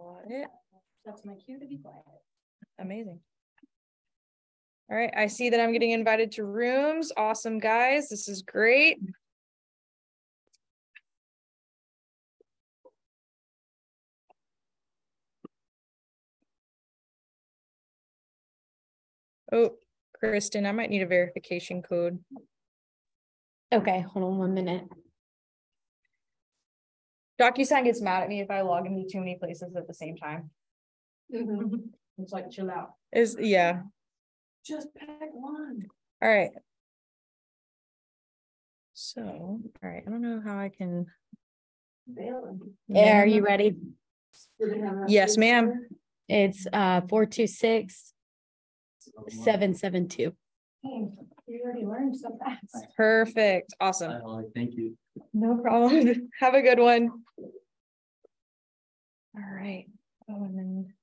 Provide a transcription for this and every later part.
Got it. That's my cue to be quiet. Amazing. All right, I see that I'm getting invited to rooms. Awesome, guys. This is great. Oh, Kristen, I might need a verification code. Okay, hold on 1 minute. Docusign gets mad at me if I log into too many places at the same time. It's like, chill out. Yeah. Just pick one. All right. So, all right. I don't know how I can. Yeah, are you ready? Yes, ma'am. It's 426-772. Hey, you already learned so fast. Perfect. Awesome. Thank you. No problem. Have a good one. All right. Oh, and then.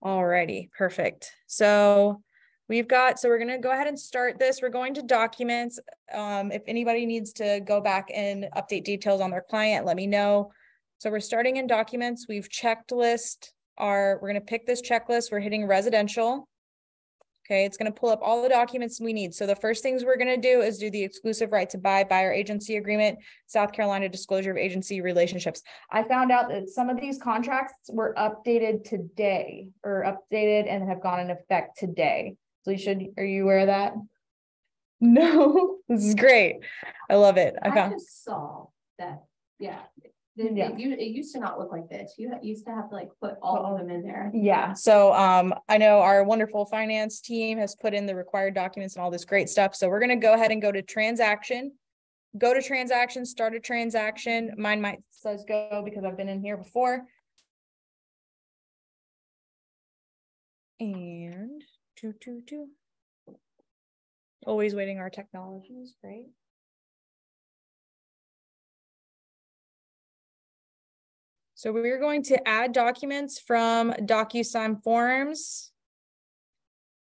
All righty. Perfect. So we're going to go ahead and start this. We're going to documents. If anybody needs to go back and update details on their client, let me know. So we're starting in documents. We've we're going to pick this checklist. We're hitting residential. Okay, it's going to pull up all the documents we need. So the first things we're going to do is do the exclusive right to buy buyer agency agreement, South Carolina disclosure of agency relationships. I found out that some of these contracts were updated today and have gone in effect today. So are you aware of that? No, this is great. I love it. I just saw that. Yeah. It used to not look like this. You used to have to like put all of them in there. Yeah. So I know our wonderful finance team has put in the required documents and all this great stuff. So we're going to go ahead and go to transaction, start a transaction. Mine says go because I've been in here before. And always waiting our technology is great. So we're going to add documents from Docusign forms.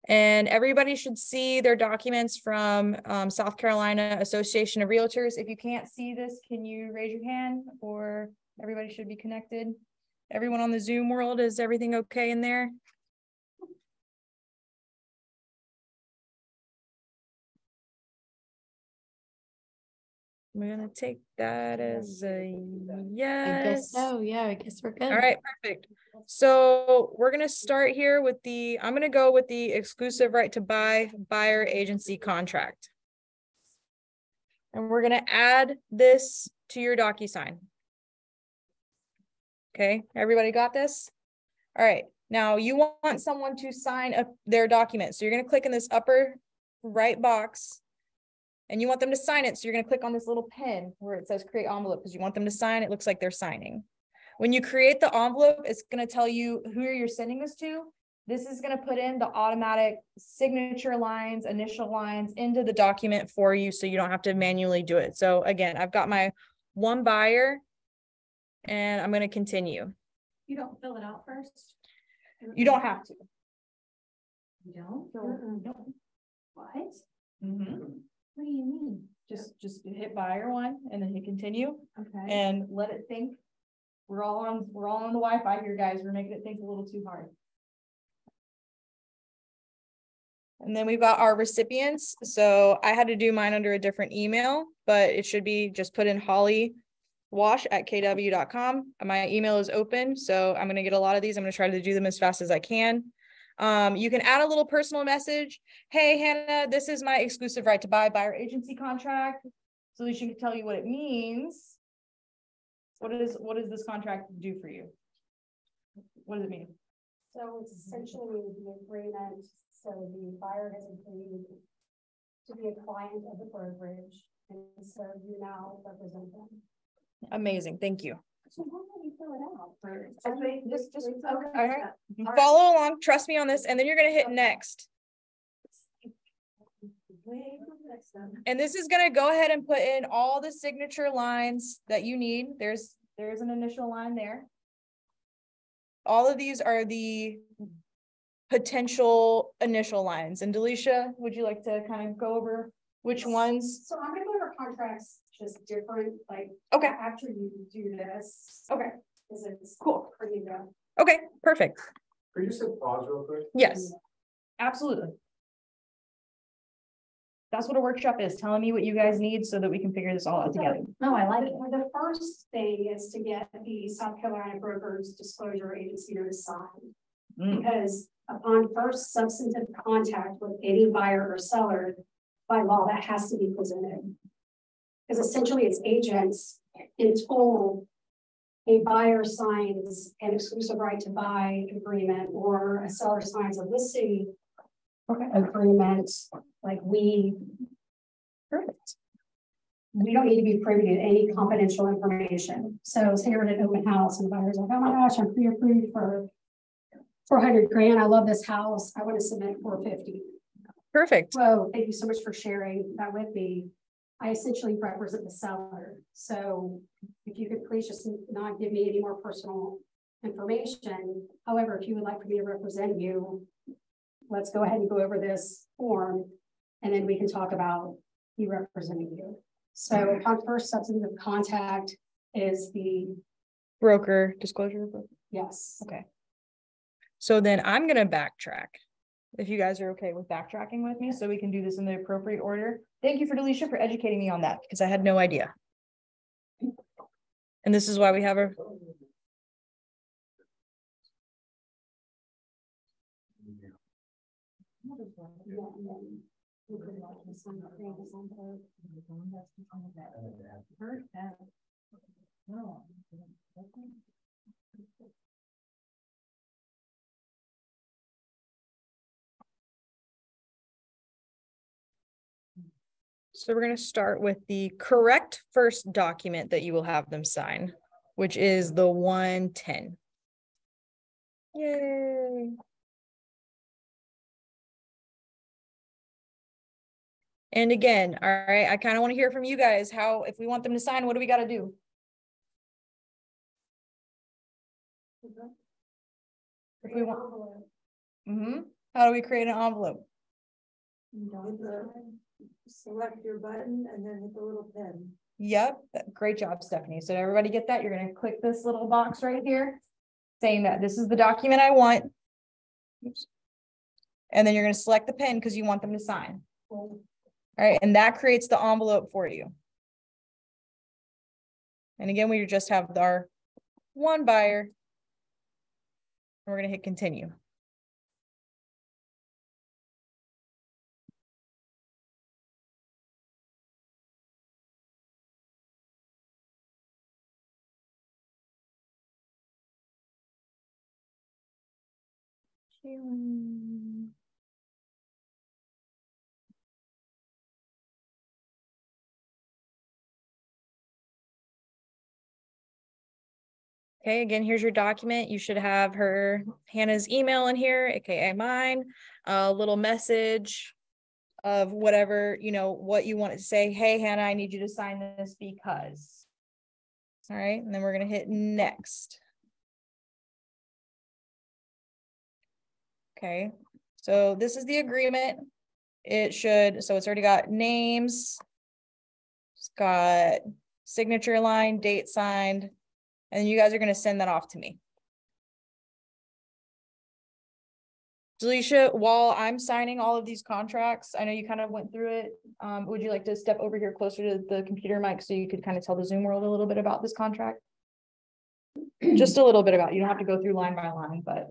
And everybody should see their documents from South Carolina Association of Realtors. If you can't see this, can you raise your hand, or everybody should be connected? Everyone on the Zoom world, is everything okay in there? I'm gonna take that as a yes. I guess so. Yeah, I guess we're good. All right, perfect. So we're gonna start here with I'm gonna go with the exclusive right to buy buyer agency contract. And we're gonna add this to your Docusign. Okay, everybody got this? All right, now you want someone to sign their document. So you're gonna click in this upper right box. And you want them to sign it. So you're going to click on this little pen where it says create envelope because you want them to sign. It looks like they're signing. When you create the envelope, it's going to tell you who you're sending this to. This is going to put in the automatic signature lines, initial lines into the document for you. So you don't have to manually do it. So again, I've got my one buyer and I'm going to continue. You don't fill it out first? You don't have to. You don't? No. What? Mm-hmm. What do you mean? Just hit buyer one and then hit continue. Okay. And let it think. We're all on the Wi-Fi here, guys. We're making it think a little too hard. And then we've got our recipients. So I had to do mine under a different email, but it should be just put in hollywash@kw.com. My email is open, so I'm going to get a lot of these. I'm going to try to do them as fast as I can. You can add a little personal message. Hey, Hannah, this is my exclusive right to buy buyer agency contract. So at least you can tell you what it means. What does this contract do for you? What does it mean? So it's essentially the agreement. So the buyer has agreed to be a client of the brokerage, and so you now represent them. Amazing, thank you. So why don't you fill it out first? Just okay. All right. Follow along, trust me on this, and then you're gonna hit next. And this is gonna go ahead and put in all the signature lines that you need. There's an initial line there. All of these are the potential initial lines. And Delisha, would you like to kind of go over which ones? So I'm gonna go over contracts just different, like okay. after you do this. Okay. because it's Cool. pretty good. Okay, perfect. Could you just hit pause real quick? Yes, absolutely. That's what a workshop is, telling me what you guys need so that we can figure this all out together. No, I like it. The first thing is to get the South Carolina Brokers Disclosure Agency to sign. Because upon first substantive contact with any buyer or seller, by law, that has to be presented. Because essentially it's agents until a buyer signs an exclusive right to buy agreement or a seller signs a listing agreement, like Perfect. we don't need to be privy to any confidential information. So say you're at an open house and the buyer's like, oh my gosh, I'm pre-approved for 400 grand. I love this house. I want to submit 450. Perfect. Whoa, thank you so much for sharing that with me. I essentially represent the seller. So if you could please just not give me any more personal information. However, if you would like for me to represent you, let's go ahead and go over this form and then we can talk about me representing you. So upon first substantive contact is the Broker disclosure. yes. Okay. So then I'm going to backtrack. If you guys are okay with backtracking with me, so we can do this in the appropriate order. Thank you for Delisha for educating me on that because I had no idea. And this is why we have a So we're going to start with the correct first document that you will have them sign, which is the 110. Yay. And again, all right, I kind of want to hear from you guys how, if we want them to sign, what do we got to do? If we want, how do we create an envelope? Select your button and then hit the little pen. Yep, great job, Stephanie. So everybody get that? You're going to click this little box right here, saying that this is the document I want. Oops. And then you're going to select the pen because you want them to sign. All right, and that creates the envelope for you. And again, we just have our one buyer. And we're going to hit continue. Okay, again, here's your document. You should have Hannah's email in here, aka mine, a little message of whatever, what you want to say. Hey, Hannah, I need you to sign this because. All right, and then we're going to hit next. Okay, so this is the agreement. So it's already got names. It's got signature line, date signed. And you guys are going to send that off to me. Delisha, while I'm signing all of these contracts, I know you kind of went through it. Would you like to step over here closer to the computer mic so you could kind of tell the Zoom world a little bit about this contract? Just a little bit about it. You don't have to go through line by line, but.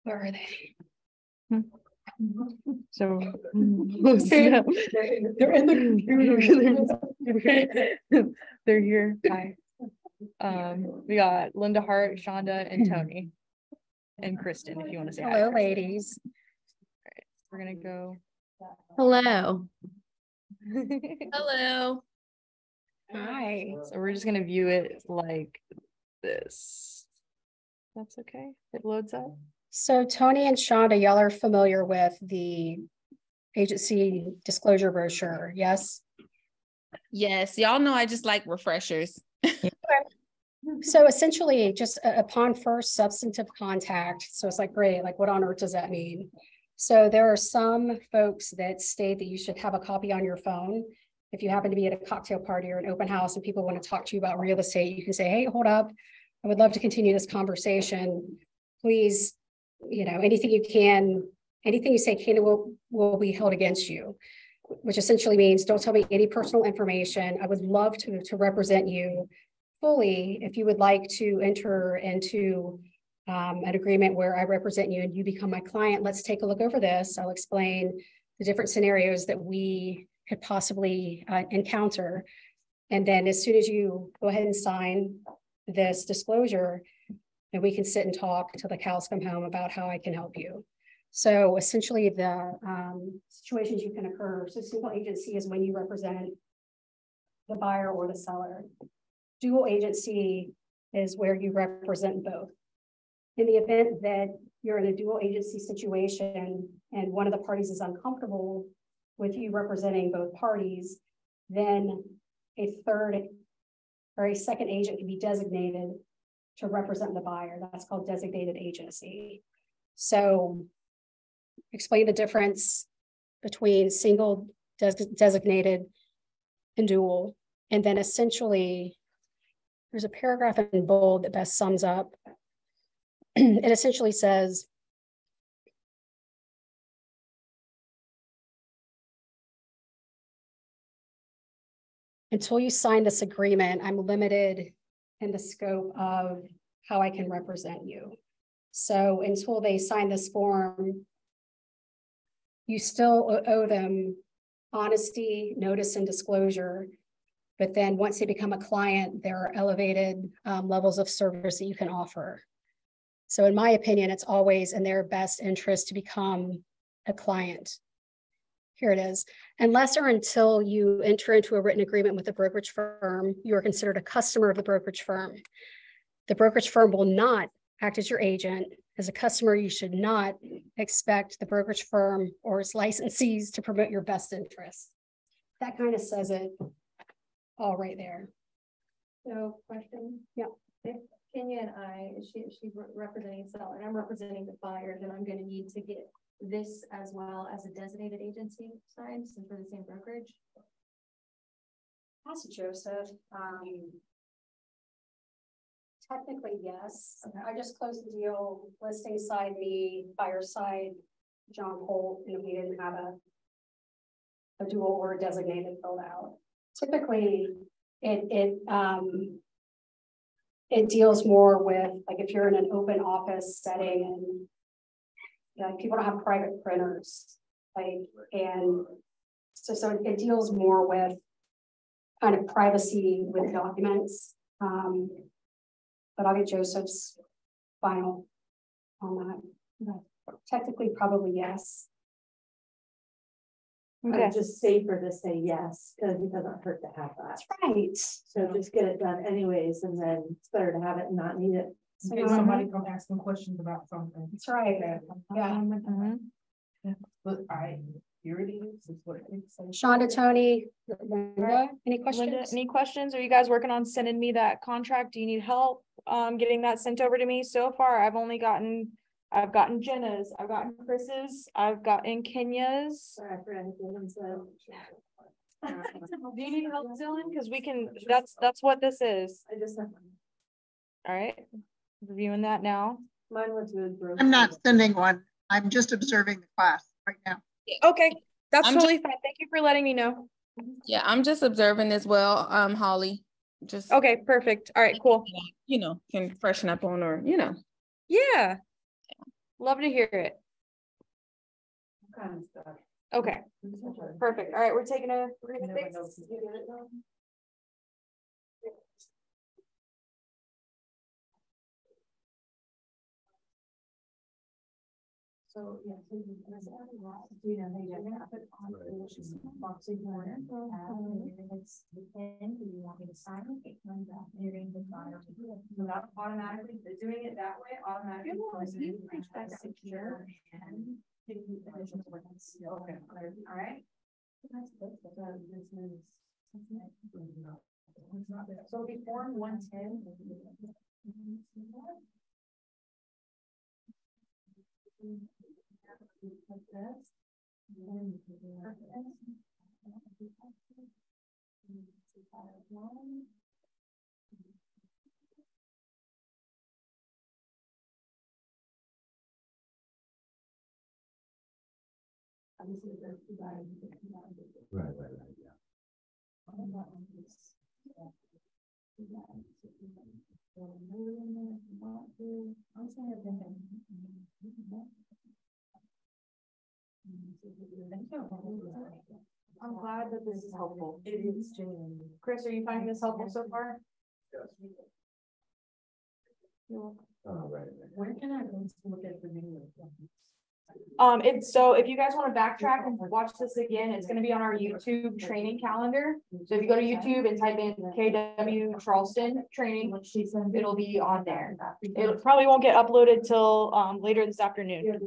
Where are they? So they're in the computer. They're here. Hi. We got Linda Hart, Shonda, and Tony, and Kristen. If you want to say Hello, hi. ladies. All right, we're gonna go. Hello. Hello. Hi. So we're just gonna view it like this. That's okay. It loads up. So Tony and Shonda, y'all are familiar with the agency disclosure brochure, yes? Yes, y'all know I just like refreshers. So essentially just upon first substantive contact, so it's like, great, like what on earth does that mean? So there are some folks that state that you should have a copy on your phone. If you happen to be at a cocktail party or an open house and people want to talk to you about real estate, you can say, hey, hold up. I would love to continue this conversation. Please, anything you can, anything you say can will be held against you, which essentially means don't tell me any personal information. I would love to represent you fully. If you would like to enter into an agreement where I represent you and you become my client, let's take a look over this. I'll explain the different scenarios that we could possibly encounter. And then as soon as you go ahead and sign this disclosure, and we can sit and talk until the cows come home about how I can help you. So essentially the situations you can occur. So single agency is when you represent the buyer or the seller. Dual agency is where you represent both. In the event that you're in a dual agency situation and one of the parties is uncomfortable with you representing both parties, then a third or a second agent can be designated to represent the buyer. That's called designated agency. So explain the difference between single, designated, and dual. And then essentially, there's a paragraph in bold that best sums up. It essentially says, until you sign this agreement, I'm limited in the scope of how I can represent you. So until they sign this form, you still owe them honesty, notice, and disclosure. But then once they become a client, there are elevated levels of service that you can offer. So in my opinion, it's always in their best interest to become a client. Here it is. Unless or until you enter into a written agreement with a brokerage firm, you are considered a customer of the brokerage firm. The brokerage firm will not act as your agent. As a customer, you should not expect the brokerage firm or its licensees to promote your best interests. That kind of says it all right there. So question? Yeah. If Kenya and she's representing seller and I'm representing the buyer, then I'm going to need to get this as well as a designated agency signed since we're the same brokerage. Ask Joseph. Technically, yes. Okay. I just closed the deal, listing side me, buyer side John Holt, and we didn't have a dual or a designated filled out. Typically, it deals more with, like, if you're in an open office setting and like people don't have private printers, like, and so it deals more with kind of privacy with documents. But I'll get Joseph's final on that. Technically, probably yes. Okay. It's just safer to say yes, because it doesn't hurt to have that. That's right. So just get it done anyways, and then it's better to have it and not need it. So somebody come asking questions about something. That's right. Yeah. But here it is. It's what it says. Shonda, Tony, Linda, any questions? Linda, any questions? Are you guys working on sending me that contract? Do you need help getting that sent over to me? So far, I've gotten Jenna's, I've gotten Chris's, I've gotten Kenya's. Sorry, I forgot to give them some. Do you need help, Dylan? Because we can, that's what this is. I just have All right, reviewing that now. mine was with. I'm not sending one. I'm just observing the class right now. Okay, that's I'm totally fine. Thank you for letting me know. Yeah, I'm just observing as well, Holly. Just Okay, perfect. All right, cool. Can freshen up on or Yeah. Love to hear it. Kind of stuff. Okay, perfect. All right, we're gonna fix. So, yeah, so they just have it on the boxing corner. It's the pen, do you want me to sign it? You're going to sign it. So that automatically, doing it that way, automatically. Secure and. Okay, all right. So it'll be form 110. Right, yeah. I'm glad that this is helpful. It is genuine. Chris, are you finding this helpful so far? Right. Where can I go to look at the video? It's so if you guys want to backtrack and watch this again, it's going to be on our YouTube training calendar. So if you go to YouTube and type in KW Charleston training, it'll be on there. It probably won't get uploaded till later this afternoon.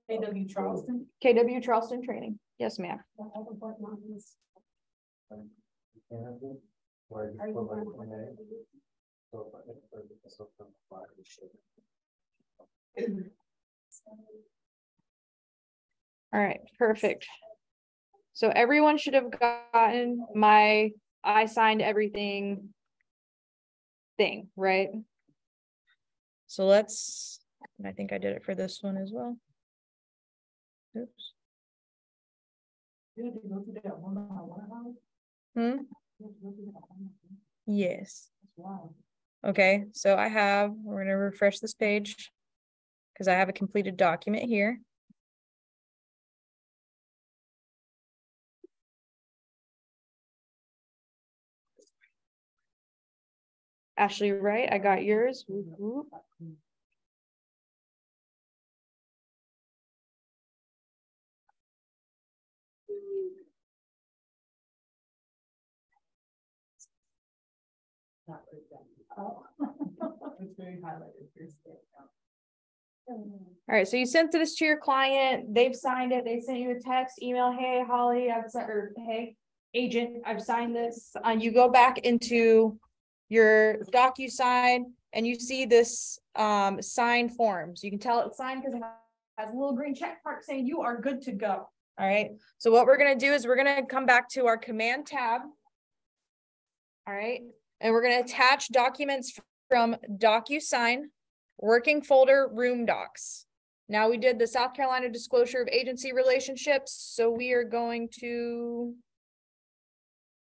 KW Charleston. KW Charleston training. Yes, ma'am. All right, perfect. So everyone should have gotten my I signed everything thing, right? So let's, and I think I did it for this one as well. Oops. Hmm? Yes. Okay, so we're gonna refresh this page because I have a completed document here. Ashley, right? I got yours. Whoop, whoop. It's very highlighted. All right, so you sent this to your client, they've signed it, they sent you a text, email, hey, Holly, I've sent, or hey, agent, I've signed this. You go back into your Docusign and you see this signed forms. You can tell it's signed because it has a little green check mark saying you are good to go. All right, so what we're gonna do is we're gonna come back to our command tab. All right, and we're gonna attach documents from Docusign, working folder, room docs. Now we did the South Carolina disclosure of agency relationships, so we are going to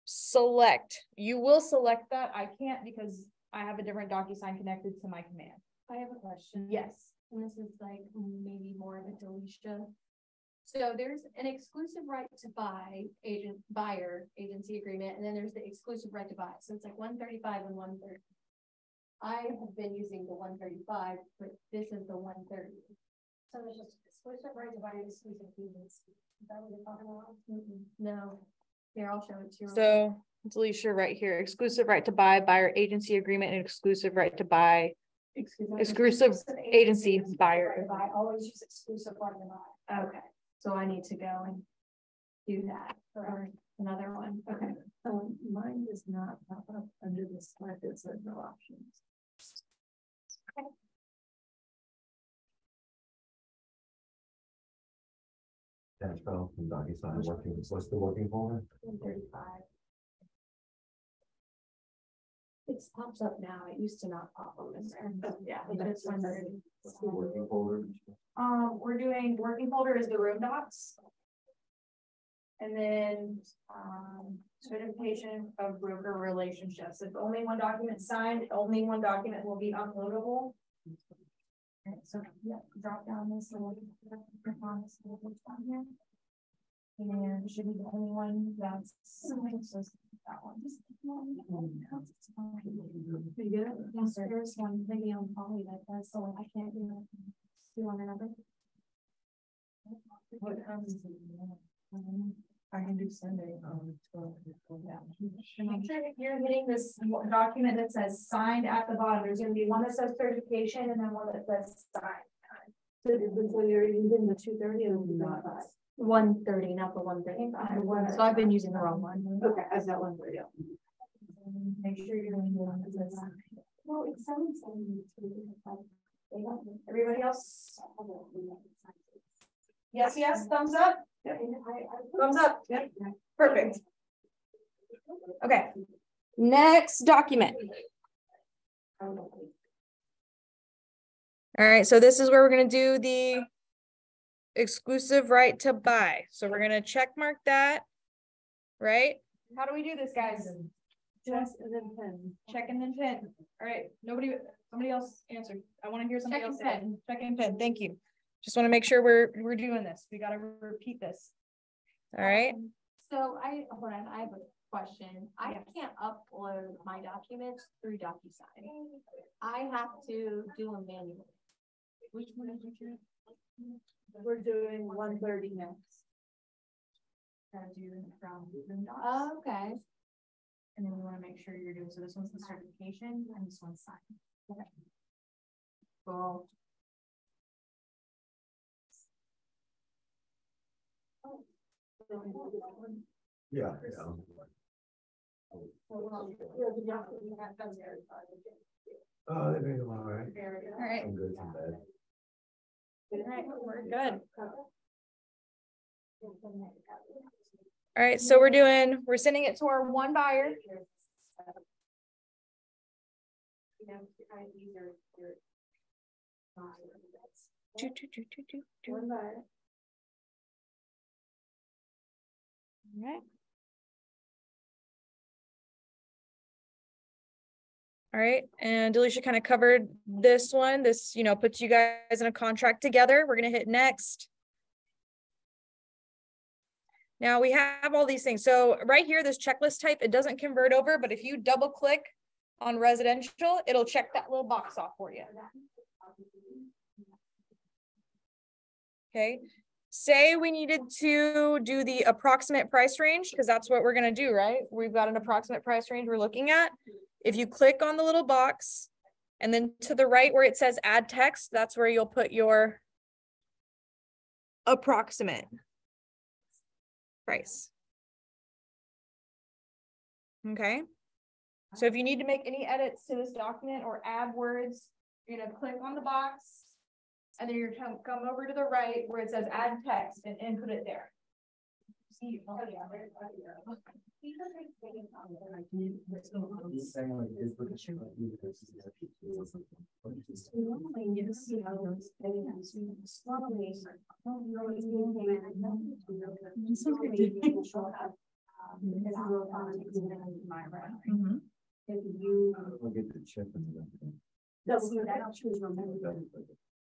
select. You will select that. I can't because I have a different Docusign connected to my command. I have a question. Yes. And this is like maybe more of a deletion. So there's an exclusive right to buy buyer agency agreement, and then there's the exclusive right to buy. So it's like 135 and 130. I have been using the 135, but this is the 130. So there's just exclusive right to buy and exclusive agreements. Is that what you're talking about? No. Here, I'll show it to you. So Alicia right here, exclusive right to buy, buyer agency agreement, and exclusive right to buy. Exclusive agency buyer. I always use exclusive right to buy. Okay, so I need to go and do that for another one. Okay. Mine is not up under the slide that says no options. Okay. That's from Docusign working. What's the working folder? 135. It pops up now. It used to not pop up in there. Yeah. What's the working folder? We're doing working folder is the room docs. And then certification of broker relationships. If only one document signed, only one document will be uploadable. Okay, so yeah, drop down this little on this little down here. And should be the only one that's that one. Pretty good. Yes, sir. There's one video on Polly that does, so I can't do it. Do you want another? What comes? I can do Sunday. Make sure if you're hitting this document that says signed at the bottom, there's gonna be one that says certification and then one that says signed. So when you're using the 230 and not 130, not the 135. So I've been using the wrong one. Okay, I've got 130. Make sure you're doing the one that says. Well, it sounds like. Everybody else? Yes, yes, thumbs up. Thumbs up. Yep. Perfect. Okay. Next document. All right, so this is where we're going to do the exclusive right to buy. So we're going to check mark that, right? How do we do this, guys? Just and then pen. Check and then pin. All right, somebody else answered. I want to hear somebody Check else and say. pin. Check and pin. Thank you. Just want to make sure we're doing this. We got to repeat this. All right. So hold on, I have a question. I can't upload my documents through Docusign. I have to do them manually. Which one did you choose? We're doing 130 next. Gotta do from Oh, okay. and then we want to make sure you're doing, so this one's the certification and this one's sign. Okay. Cool. Yeah. Oh, they're doing all right. All right. I'm good from bed. All right. We're good. All right. So we're sending it to our one buyer. One buyer. All right. All right, and Delisha kind of covered this one. This, puts you guys in a contract together. We're gonna hit next. Now we have all these things. So right here, this checklist type, it doesn't convert over, but if you double click on residential, it'll check that little box off for you. Okay. Say we needed to do the approximate price range, because that's what we're going to do, right? We've got an approximate price range we're looking at. If you click on the little box and then to the right where it says add text, that's where you'll put your approximate price. Okay. So if you need to make any edits to this document or add words, you're going to click on the box. And then you're going to come over to the right where it says add text and input it there. If you I'll get the chip and everything. doesn't do that, I'll choose remember.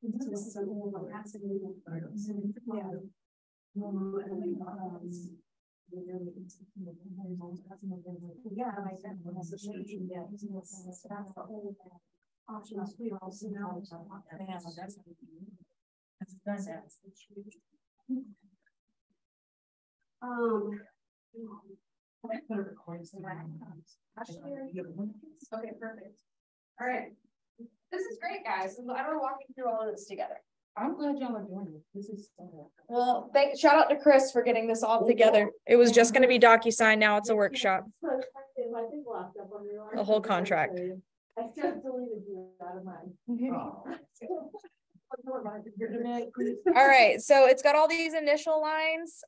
This is an old one, accident. Yeah. Yeah, I said, that's the solution, yeah. That's the whole options we also know. Okay, perfect. All right. This is great, guys. I'm glad we're walking through all of this together. I'm glad y'all are doing it. This is so. Well, shout out to Chris for getting this all together. It was just going to be Docusign. Now it's a workshop. The whole contract. I just deleted you out of mine. All right, so it's got all these initial lines.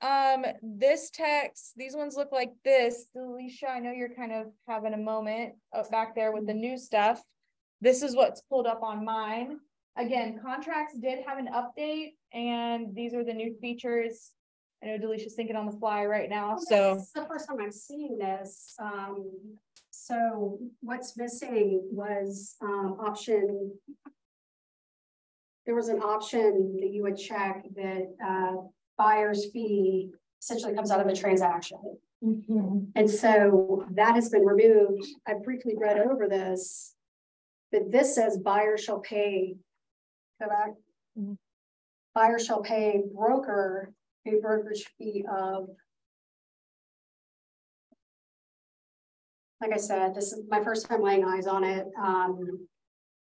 This text, these ones look like this. Alicia, I know you're kind of having a moment back there with the new stuff. This is what's pulled up on mine. Again, contracts did have an update, and these are the new features. I know Delicia's thinking on the fly right now, so it's the first time I'm seeing this. So what's missing was option. There was an option that you would check that buyer's fee essentially comes out of a transaction. And so that has been removed. I briefly read over this, but this says buyer shall pay. Go back. Buyer shall pay broker a brokerage fee of. Like I said, this is my first time laying eyes on it.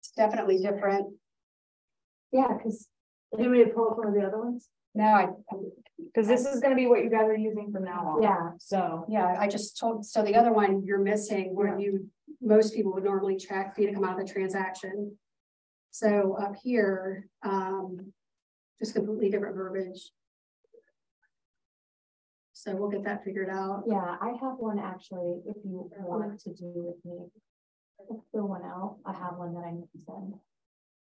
It's definitely different. Yeah, because did we pull up one of the other ones? No, Because this is gonna be what you guys are using from now on. Yeah. So, yeah, I just told, so the other one you're missing where most people would normally check fee to come out of the transaction. So up here, just completely different verbiage. So we'll get that figured out. Yeah, I have one actually, if you want to do with me. I'll fill one out. I have one that I need to send.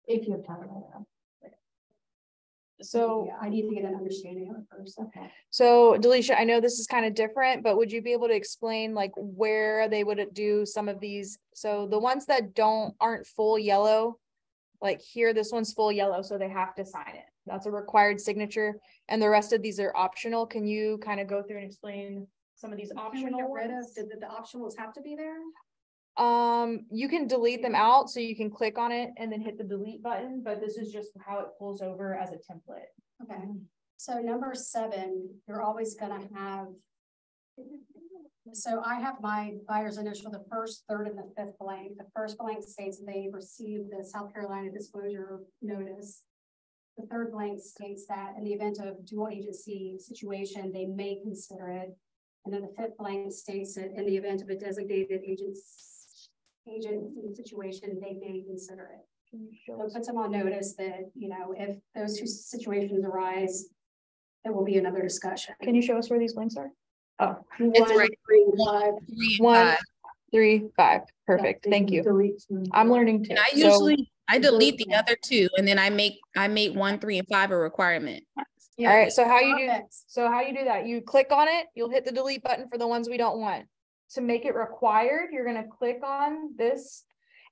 If you have time right now. so, Yeah, I need to get an understanding of it first. Okay. so Delisha, I know this is kind of different, but would you be able to explain like where they would do some of these? So the ones that aren't full yellow, like here, this one's full yellow, so they have to sign it. That's a required signature. And the rest of these are optional. Can you kind of go through and explain some of these Can we optional get rid of, ones? did the optionals have to be there? You can delete them out, so you can click on it and then hit the delete button, but this is just how it pulls over as a template. Okay, so number 7, you're always gonna have. So I have my buyer's initial, the first, third, and the fifth blank. The first blank states they received the South Carolina disclosure notice. The third blank states that in the event of dual agency situation, they may consider it. And then the fifth blank states that in the event of a designated agency situation, they may consider it. So it puts them on notice that, you know, if those two situations arise, there will be another discussion. Can you show us where these blanks are? Oh, It's 1, right. 3, 5. 3 and 1, 5. 3, 5. Perfect. Thank you. I'm learning too. And I So- usually I delete the other 2 and then I make 1, 3, and 5 a requirement. All right, so how you do, Perfect. that, you click on it, you'll hit the delete button for the ones we don't want. To make it required, you're gonna click on this.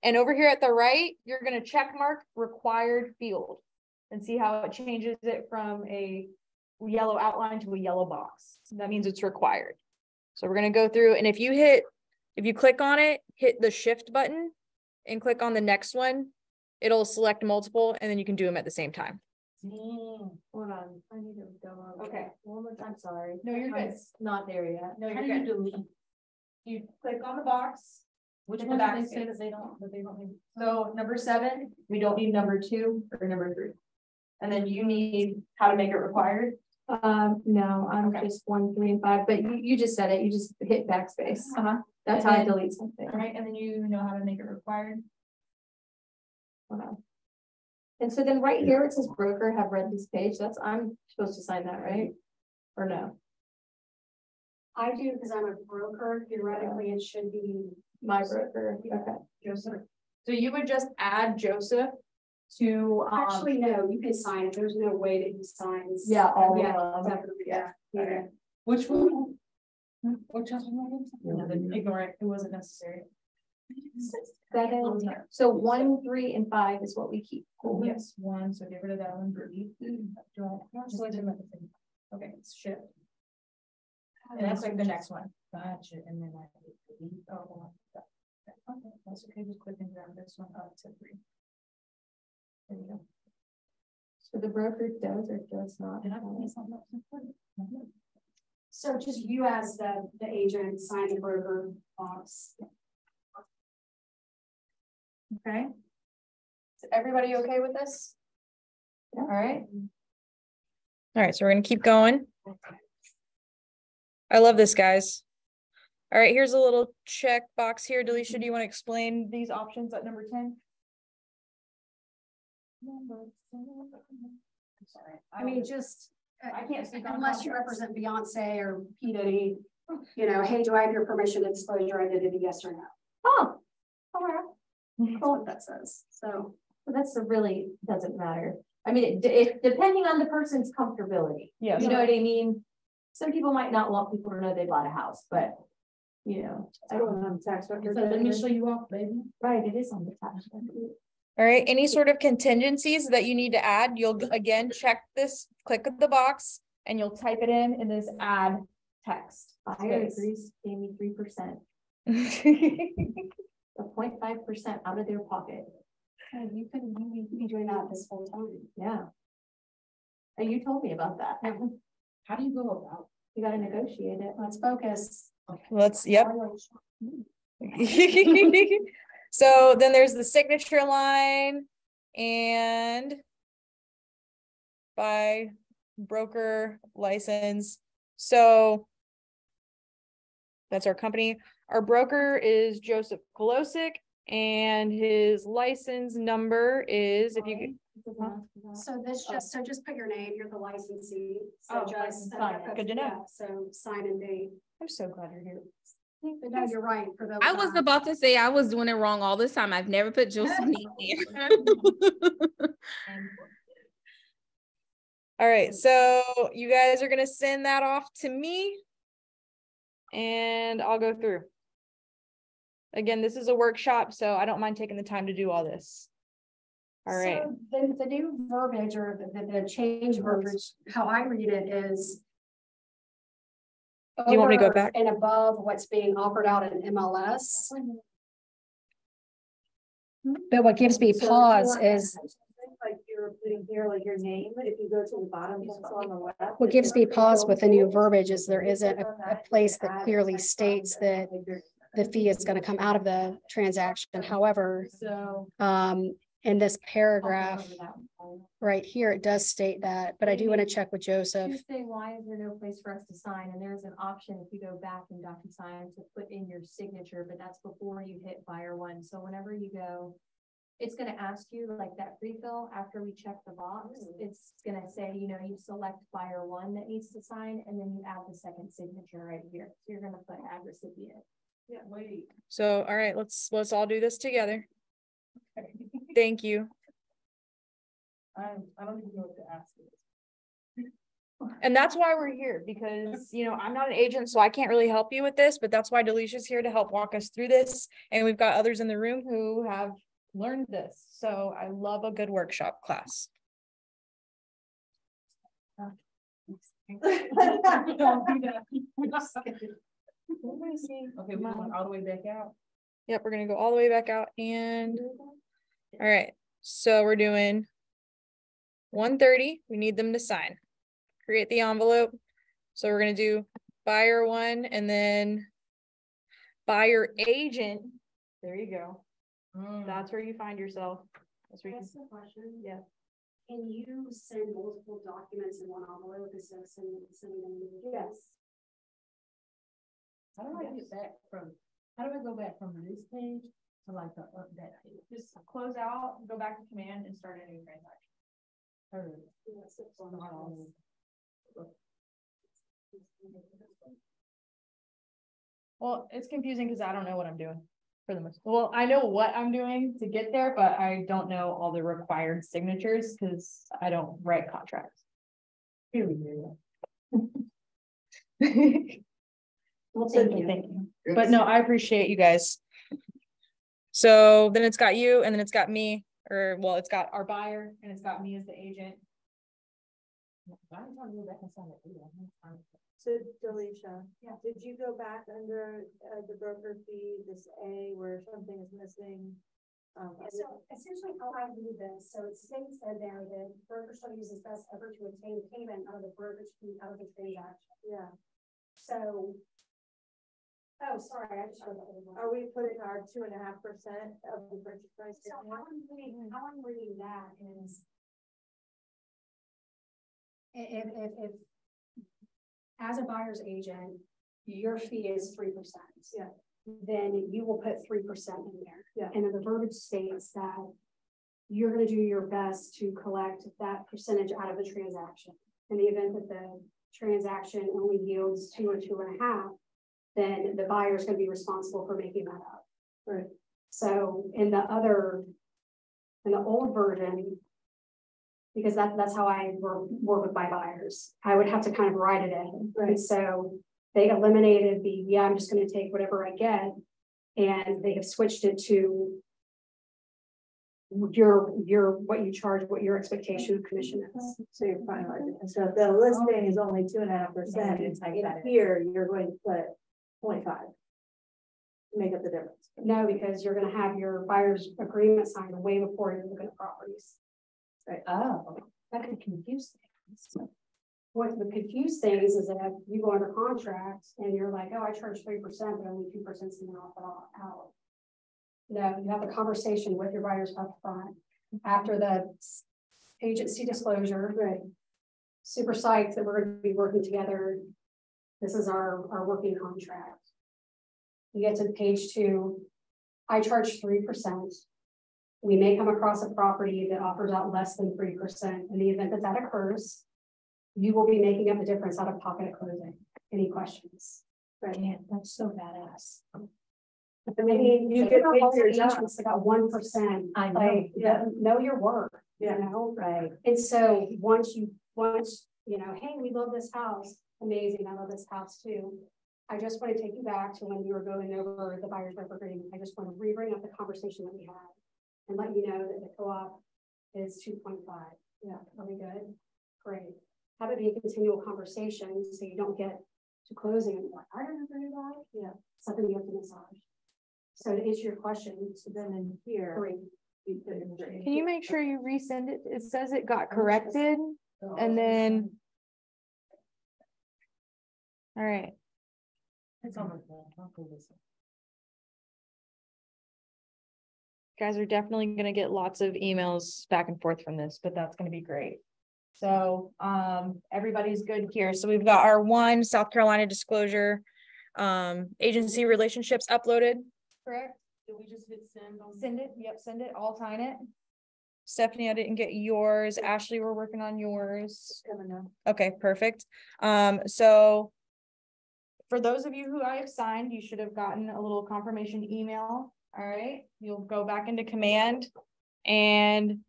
And over here at the right, you're gonna check mark required field. And see how it changes it from a yellow outline to a yellow box. That means it's required. So we're gonna go through, and if you click on it, hit the shift button and click on the next one, it'll select multiple, and then you can do them at the same time. Hold on, I need to go on. Okay. One more, I'm sorry. No, you're good. It's not there yet. No, How you're do good. delete? You click on the box. Which Hit one the do they backspace. say that they don't need? So number 7, we don't need number 2 or number 3. And then you need how to make it required. No, I'm Okay. just 1, 3, and 5, but you just said it, you just hit backspace. That's And how I then- delete something. All right, and then you know how to make it required. Hold on. And so then right here, it says broker have read this page, I'm supposed to sign that, right? Or no? I do because I'm a broker. Theoretically, it should be My broker, okay. Joseph. So you would just add Joseph to, actually no. You can sign it. There's no way that he signs. Yeah, all Yeah, of them. definitely. Yeah. Okay. Which one? Which other nothing, ignore it, it wasn't necessary. 7, so 1, 3, and 5 is what we keep. Yes, 1, so get rid of that one, delete. Just leave them at the same. Okay, it's shift. And that's like the next one. Gotcha, and then I delete. Oh, okay, that's okay, just click and grab this one up to 3. There you go. So the broker does or does not. Did I put this on that? So just you as the agent sign the broker box. Okay. Is everybody okay with this? All right. All right, so we're gonna keep going. I love this, guys. All right, here's a little check box here. Delisha, do you want to explain these options at number 10? I'm sorry. I mean, just I can't speak on unless you contracts. represent Beyonce or P. Diddy, you know, hey, do I have your permission to disclose your identity? Yes or no? Oh, all right. That's what that says. So Well, that's really doesn't matter. I mean, it depending on the person's comfortability. Yes. You know what I mean? Some people might not want people to know they bought a house, but you know, I don't want tax records. Let me show you off, baby. Right, it is on the tax record. All right, any sort of contingencies that you need to add, you'll again check this, click the box, and you'll type it in this add text. Buyer space. agrees to pay me 3%, a 0.5% out of their pocket. hey, you could be doing that this whole time. Yeah. And you told me about that. How do you go about? You gotta negotiate it. Let's focus. Let's, yep. So then there's the signature line and by broker license. So that's our company. Our broker is Joseph Kolosik, and his license number is, if you So this just put your name, you're the licensee. So Oh, just fine. Good to know. yeah, so sign and date. I'm so glad you're here. But no, you're right. For those. I was about to say I was doing it wrong all this time. I've never put Joseph name there. All right, so you guys are gonna send that off to me and I'll go through. Again, this is a workshop, so I don't mind taking the time to do all this. All right. So the new verbiage or the change verbiage, how I read it is. Do you want me to go over back? And above what's being offered out in MLS. But what gives me pause is, Like you're putting here, like your name, if you go to the bottom, it's on the left. what gives me pause with the new verbiage is there isn't a place that clearly states that the fee is going to come out of the transaction. However, So. in this paragraph right here, it does state that, but I do want to check with Joseph. Tuesday, why is there no place for us to sign? And there's an option if you go back in Docusign to put in your signature, but that's before you hit buyer one. So whenever you go, it's gonna ask you like that pre-fill after we check the box. It's gonna say, you know, you select buyer one that needs to sign, and then you add the second signature right here. So you're gonna put add recipient. Yeah, wait. So, all right, let's all do this together. Thank you. I don't even know what to ask you. And that's why we're here, because, you know, I'm not an agent, so I can't really help you with this, but that's why Delicia's here to help walk us through this. And we've got others in the room who have learned this. So I love a good workshop class. Okay, we're going all the way back out. Yep, we're gonna go all the way back out and, all right, so we're doing 130, we need them to sign. Create the envelope. So we're gonna do buyer one and then buyer agent. There you go. That's where you find yourself. That's where you That's the question. Yeah. Can you send multiple documents in one envelope instead of sending them? Yes. How do I get back from, how do I go back from this page to like the that page? Just close out, go back to command and start a new transaction. Well, it's confusing because I don't know what I'm doing for the most. Well, I know what I'm doing to get there, but I don't know all the required signatures because I don't write contracts. Here we go. Well, Thank you. But no, I appreciate you guys. So then it's got you and then it's got me, or well, it's got our buyer and it's got me as the agent. So Delisha, did you go back under the broker fee, this A where something is missing? So essentially how I do this, so it states in there that broker shall use his best effort to obtain payment out of the brokerage fee out of the transaction. Yeah. So. Oh, sorry, I just. Are we putting our 2.5% of the purchase price? So how I'm reading that is. If as a buyer's agent, your fee is 3%. Yeah. Then you will put 3% in there. Yeah. And then the verbiage states that you're going to do your best to collect that percentage out of the transaction. In the event that the transaction only yields 2 or 2.5, then the buyer is going to be responsible for making that up. Right. So in the old version, because that's how I work with my buyers, I would have to kind of write it in. Right. And so they eliminated I'm just going to take whatever I get, and they have switched it to what you charge, what your expectation of commission is. So you're finalizing. And so the listing is only 2.5%. And here you're going to put 0.5 to make up the difference. No, because you're going to have your buyer's agreement signed way before you look at the properties. Right. Oh, that could confuse things. What would confuse things is that you go under contract and you're like, oh, I charge 3%, but only 2% is going to offer out. No, you have a conversation with your buyers up front after the agency disclosure. Right. super psyched that we're going to be working together. This is our working contract. You get to page 2. I charge 3%. We may come across a property that offers out less than 3%. In the event that that occurs, you will be making up the difference out of pocket at closing. Any questions? Right, yeah, that's so badass. I mean, you get paid for your judgments about 1%. I know, Like, yeah. know your worth, Yeah. you know? Right. And so once you know, hey, we love this house, amazing, I love this house too. I just want to take you back to when we were going over the buyer's rep agreement. I just want to re-bring up the conversation that we had and let you know that the co-op is 2.5. Yeah, are we good? Great. Have it be a continual conversation so you don't get to closing and you're like, I don't agree with that. Yeah, something you have to massage. So to answer your question, so then in here, 3. Can you make sure you resend it? It says it got corrected and then. All right. It's on my phone. I'll pull this up. Guys are definitely going to get lots of emails back and forth from this, but that's going to be great. So everybody's good here. So we've got our 1 South Carolina disclosure, agency relationships uploaded, correct? Did we just hit send on? Send it. Yep, send it. I'll sign it. Stephanie, I didn't get yours. Ashley, we're working on yours. Coming up. Okay, perfect. So for those of you who I have signed, you should have gotten a little confirmation email. All right, you'll go back into command and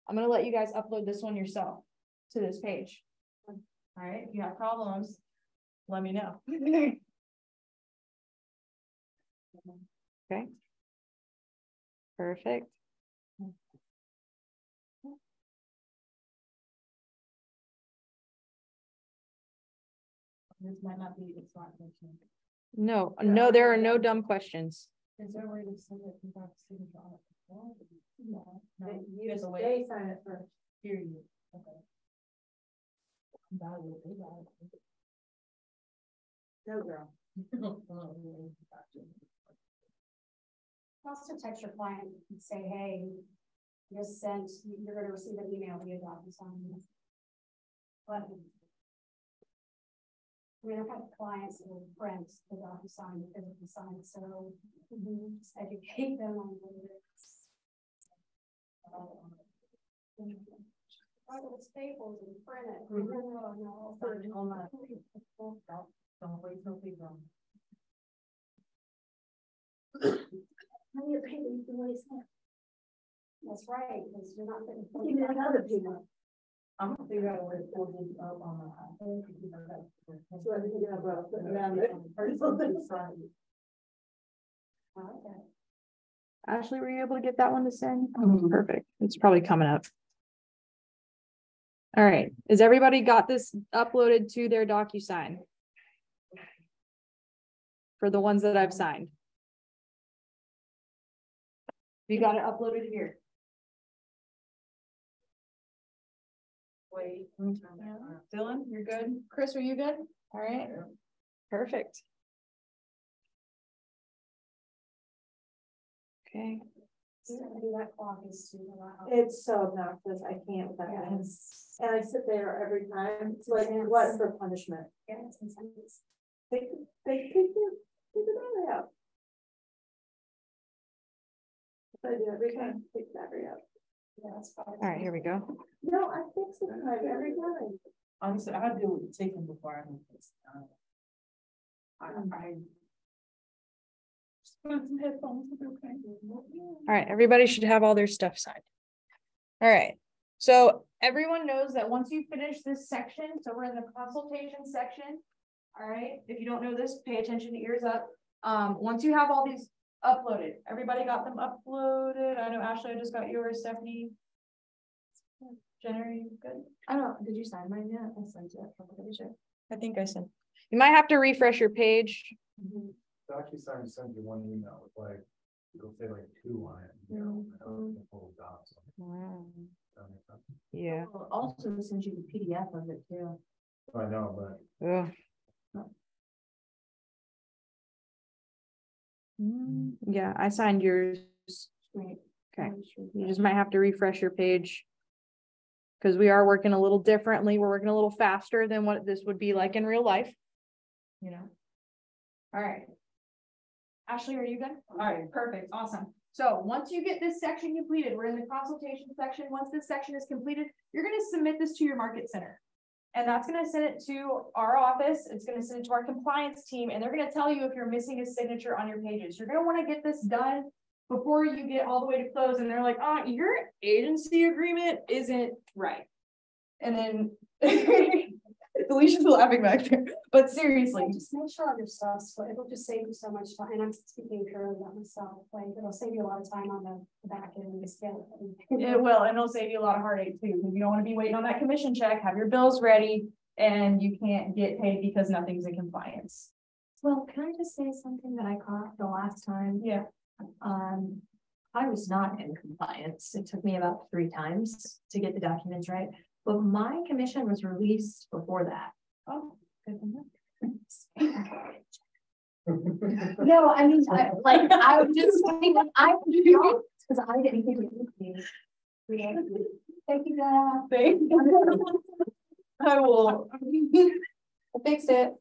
I'm going to let you guys upload this one yourself to this page. All right, if you have problems, let me know. Okay. Perfect. This might not be the smart question. No, there are no dumb questions. Is there a way to send it without signature on it? No. There's a way. They sign it first. Period. Okay. They got it. No, girl. Also text your client and say, hey, just sent, you're going to receive an email via Docusign. But I mean, I've had clients who print the Docusign because of the sign, so just educate them on what it is. Right, with Staples and print it. Don't wait till we go. That's right, because you're not getting. Give me another peanut. I'm gonna figure out a way to pull these up on my iPhone. So I think I'm about putting down there. Okay. Ashley, were you able to get that one to send? Perfect. It's probably coming up. All right. Is everybody got this uploaded to their Docusign? For the ones that I've signed. You got it uploaded here. Wait. Dylan, you're good. Chris, are you good? All right. Perfect. Okay. That clock is too loud. It's so obnoxious. I can't with that. Yes. And I sit there every time. It's like, what for punishment? Yeah, it's intense. They take the battery out. I do every time. Take the battery out. Yeah, that's fine. All right, here we go. No, I fix it every time. Honestly, I deal with the taking before I make this. I put some headphones. Okay. All right, everybody should have all their stuff signed. All right, so everyone knows that once you finish this section, so we're in the consultation section. All right, if you don't know this, pay attention to ears up. Once you have all these uploaded, everybody got them uploaded. I know Ashley, I just got yours. Stephanie, Jenner, you good? I don't, did you sign mine yet? I sent it. I think I sent. You might have to refresh your page. Docusign sends you one email with like, it'll say like 2 on it, you know, the full docs. That makes sense. Yeah. Also send you the PDF of it too. I know, but Ugh. Yeah, I signed yours. Great. Okay, you just might have to refresh your page. because we are working a little differently. We're working a little faster than what this would be like in real life. You know. All right. Ashley, are you good? All right, perfect, awesome. So once you get this section completed, we're in the consultation section. Once this section is completed, you're going to submit this to your market center. And that's going to send it to our office. It's going to send it to our compliance team, and they're going to tell you if you're missing a signature on your pages. You're going to want to get this done before you get all the way to close. And they're like, oh, your agency agreement isn't right. And then Alicia's laughing back there, but seriously, just make sure all your stuff's, so it'll just save you so much time. And I'm speaking purely about myself. Like, it'll save you a lot of time on the back end and just get it. it will, and it'll save you a lot of heartache too, because you don't want to be waiting on that commission check, have your bills ready, and you can't get paid because nothing's in compliance. Well, can I just say something that I caught the last time? Yeah. I was not in compliance. It took me about 3 times to get the documents right, but my commission was released before that. Oh, good enough. No, I mean, I was just saying, I was because I didn't get anything. Thank you, Dad. Thank you. I will. I fixed it.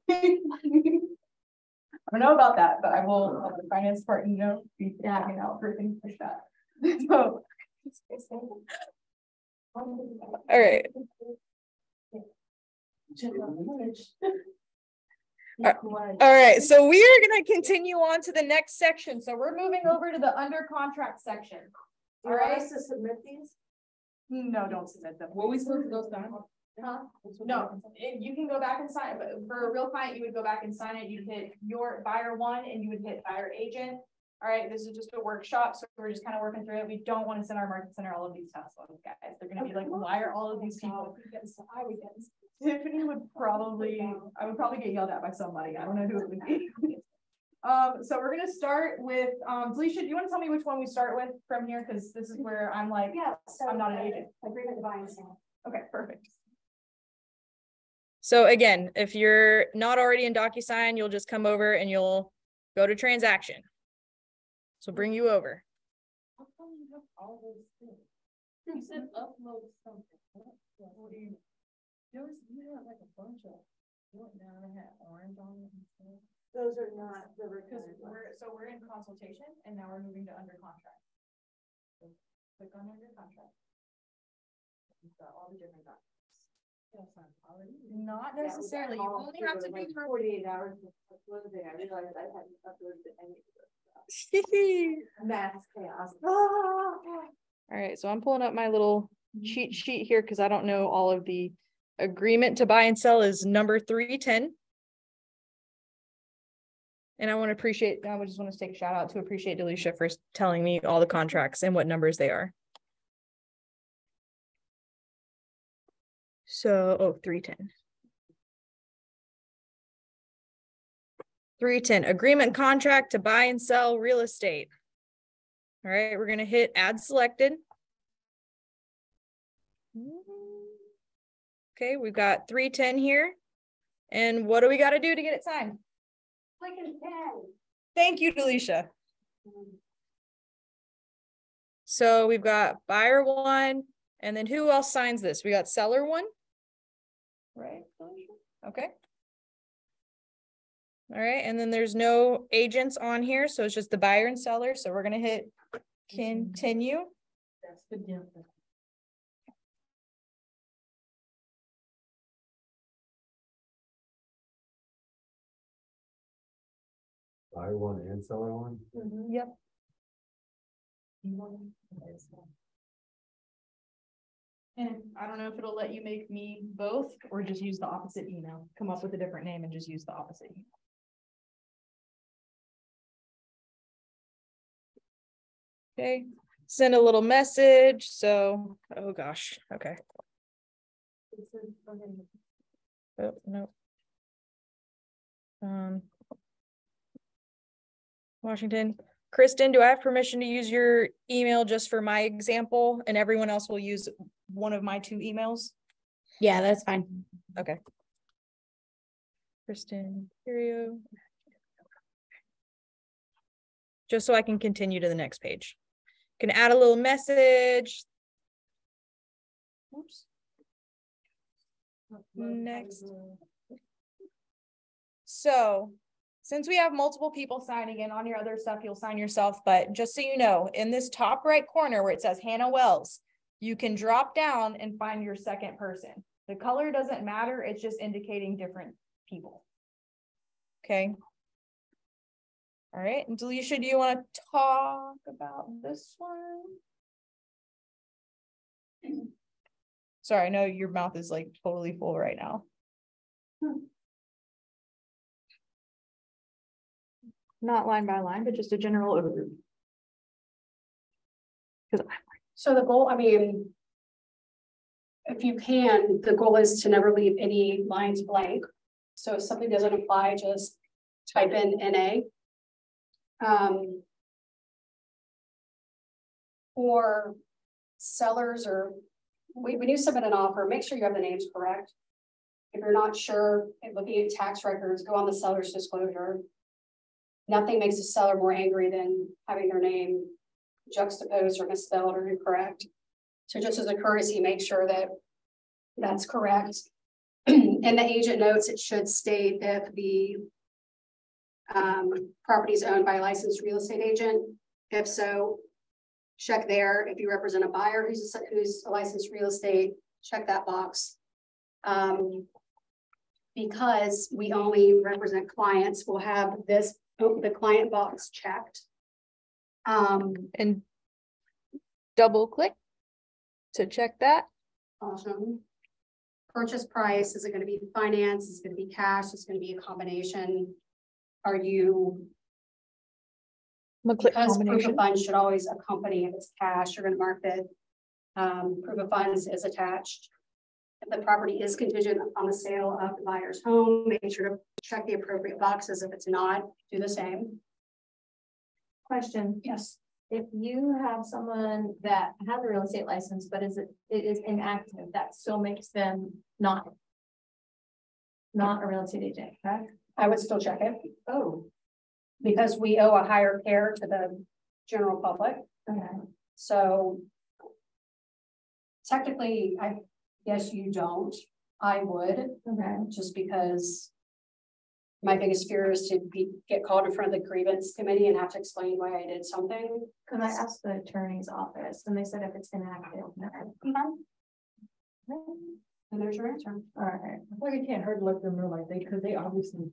I don't know about that, but I will have the finance part, you know, be checking out for things like that. So, all right. All right, so we are going to continue on to the next section. So we're moving over to the under contract section. All right. To submit these? No, don't submit them. Will we supposed to go sign? Huh? No, you can go back and sign it, but for a real client, you would go back and sign it. You'd hit your buyer 1 and you would hit buyer agent. All right, this is just a workshop, so we're just kind of working through it. We don't want to send our market center all of these task ones, guys. They're going to be like, why are all of these people? I would get Tiffany would probably, I would probably get yelled at by somebody. I don't know who it would be. So we're gonna start with Felicia, do you want to tell me which one we start with from here? Because this is where I'm like, yeah, so I'm not an agent. Agreement to buy and sell. Okay, perfect. So again, if you're not already in Docusign, you'll just come over and you'll go to transaction. So bring you over. How come you have all those things? You said upload something. What do you? You have like a bunch of what now they had orange on it and stuff. Those are not the Because we're in consultation and now we're moving to under contract. So click on under contract. You've got all the different documents. Not necessarily. You only have to be 48 hours. What day? I realized I hadn't uploaded any of this stuff. Mass chaos. All right, so I'm pulling up my little cheat sheet here because I don't know all of the agreement to buy and sell is number 310. And I just want to take a shout out to appreciate Delisha for telling me all the contracts and what numbers they are. So, 310. 310, agreement contract to buy and sell real estate. All right, we're going to hit add selected. Okay, we've got 310 here. And what do we got to do to get it signed? Click and pen. Thank you, Delisha. So we've got buyer 1, and then who else signs this? We got seller 1, right? Okay. All right, and then there's no agents on here, so it's just the buyer and seller. So we're gonna hit continue. That's the difference. Buyer 1 and seller 1? Yep. And I don't know if it'll let you make me both or just use the opposite email. Come up with a different name and just use the opposite email. Okay, send a little message. So, oh gosh, okay. Oh, no. Washington. Kristen, do I have permission to use your email just for my example and everyone else will use one of my 2 emails? Yeah, that's fine. Okay. Kristen, Curio. Just so I can continue to the next page. Can add a little message. Oops. Next. So since we have multiple people signing in on your other stuff, you'll sign yourself, but just so you know, in this top right corner where it says Hannah Wells, you can drop down and find your second person. The color doesn't matter, it's just indicating different people. Okay. All right, and Delisha, do you want to talk about this one? Sorry, I know your mouth is like totally full right now. Not line by line, but just a general overview. So the goal, I mean, if you can, the goal is to never leave any lines blank. So if something doesn't apply, just type in NA. Or sellers, or when you submit an offer, make sure you have the names correct. If you're not sure, looking at tax records, go on the seller's disclosure. Nothing makes a seller more angry than having their name juxtaposed or misspelled or incorrect. So just as a courtesy, make sure that that's correct. In the agent notes, it should state if the property is owned by a licensed real estate agent. If so, check there. If you represent a buyer who's a licensed real estate, check that box. Because we only represent clients, we'll have the client box checked. And double click to check that. Awesome. Purchase price, is it going to be finance? Is it going to be cash? Is it going to be a combination? Are you, because proof of funds should always accompany, if it's cash, you're going to mark that proof of funds is attached. If the property is contingent on the sale of the buyer's home, make sure to check the appropriate boxes. If it's not, do the same. Question. Yes. If you have someone that has a real estate license, but it is inactive, that still makes them not a real estate agent, correct? I would still check it. Oh. Because we owe a higher care to the general public. Okay. So technically, I guess you don't. I would. Okay. Just because my biggest fear is to get called in front of the grievance committee and have to explain why I did something. Because I asked the attorney's office and they said if it's inactive. And there's your answer. All right. Well, you can't hurt let them know like because they obviously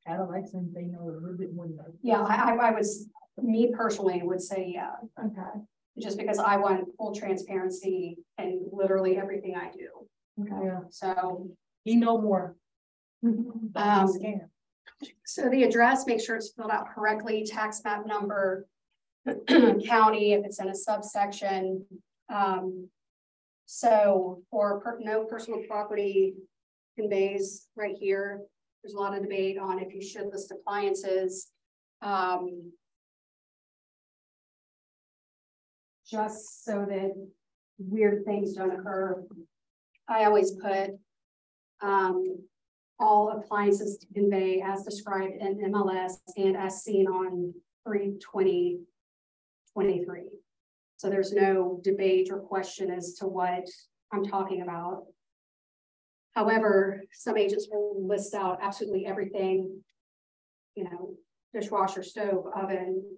had a license, they know a little bit more than that. Yeah, I was, me personally would say, yeah. Okay. Just because I want full transparency in literally everything I do. Okay. Yeah, So he know more. So the address, make sure it's filled out correctly, tax map number, county, if it's in a subsection. So for no personal property conveys right here, there's a lot of debate on if you should list appliances. Just so that weird things don't occur. I always put all appliances to convey as described in MLS and as seen on 3/20/23. So there's no debate or question as to what I'm talking about. However, some agents will list out absolutely everything, you know, dishwasher, stove, oven,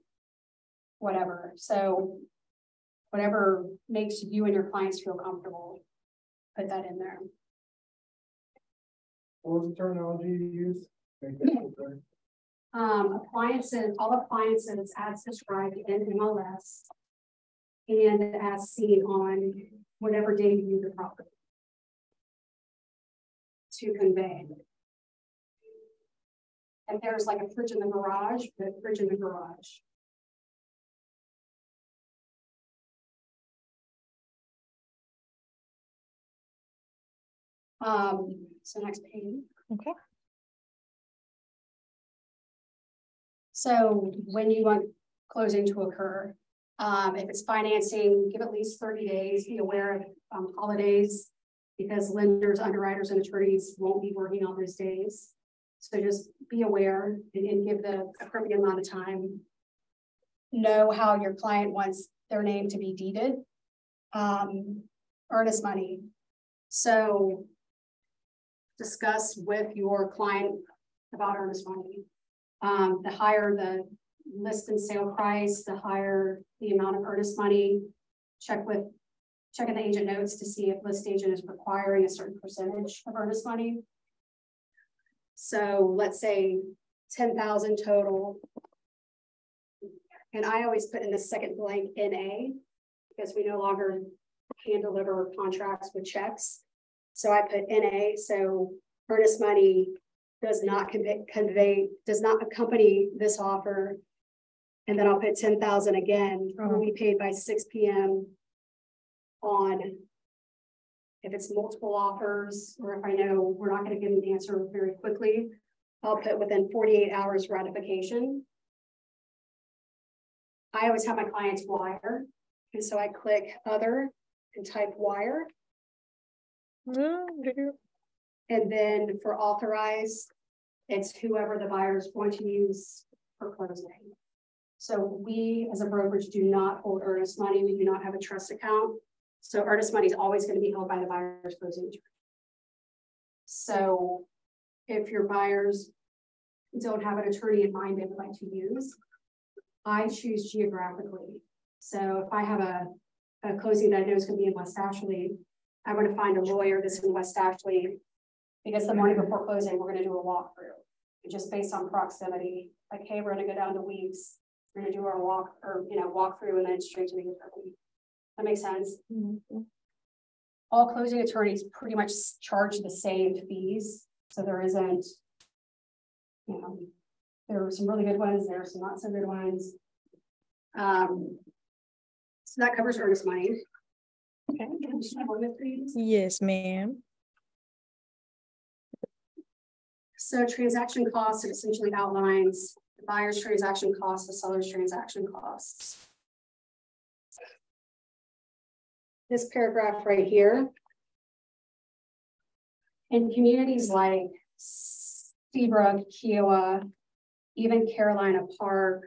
whatever. So whatever makes you and your clients feel comfortable, put that in there. What was the terminology you used? Appliances, all appliances as described in MLS and as seen on whatever day you view the property to convey. If there's like a fridge in the garage, the fridge in the garage. So next page. Okay. So when you want closing to occur, if it's financing, give at least 30 days, be aware of holidays because lenders, underwriters, and attorneys won't be working on those days. So just be aware and give the appropriate amount of time. Know how your client wants their name to be deeded. Earnest money. So discuss with your client about earnest money. The higher the list and sale price, the higher the amount of earnest money. Check in the agent notes to see if list agent is requiring a certain percentage of earnest money. So let's say 10,000 total. And I always put in the second blank NA because we no longer hand deliver contracts with checks. So I put NA, so earnest money does not does not accompany this offer. And then I'll put 10,000 again, will be paid by 6 p.m. on if it's multiple offers, or if I know we're not going to get an answer very quickly, I'll put within 48 hours ratification. I always have my clients wire. And so I click other and type wire. And then for authorize, it's whoever the buyer is going to use for closing. So we as a brokerage do not hold earnest money. We do not have a trust account. So earnest money is always going to be held by the buyer's closing attorney. So if your buyers don't have an attorney in mind they would like to use, I choose geographically. So if I have a closing that I know is going to be in West Ashley, I want to find a lawyer that's in West Ashley because the morning before closing, we're going to do a walkthrough. Just based on proximity, like, hey, we're going to go down to Weeks. We're going to do our walkthrough and then straight to the attorney. That makes sense. Mm-hmm. All closing attorneys pretty much charge the same fees. So there isn't, there are some really good ones. There are some not so good ones. So that covers earnest money. Okay. Yes, ma'am. So transaction costs, it essentially outlines the buyer's transaction costs, the seller's transaction costs. This paragraph right here. In communities like Seabrook, Kiowa, even Carolina Park,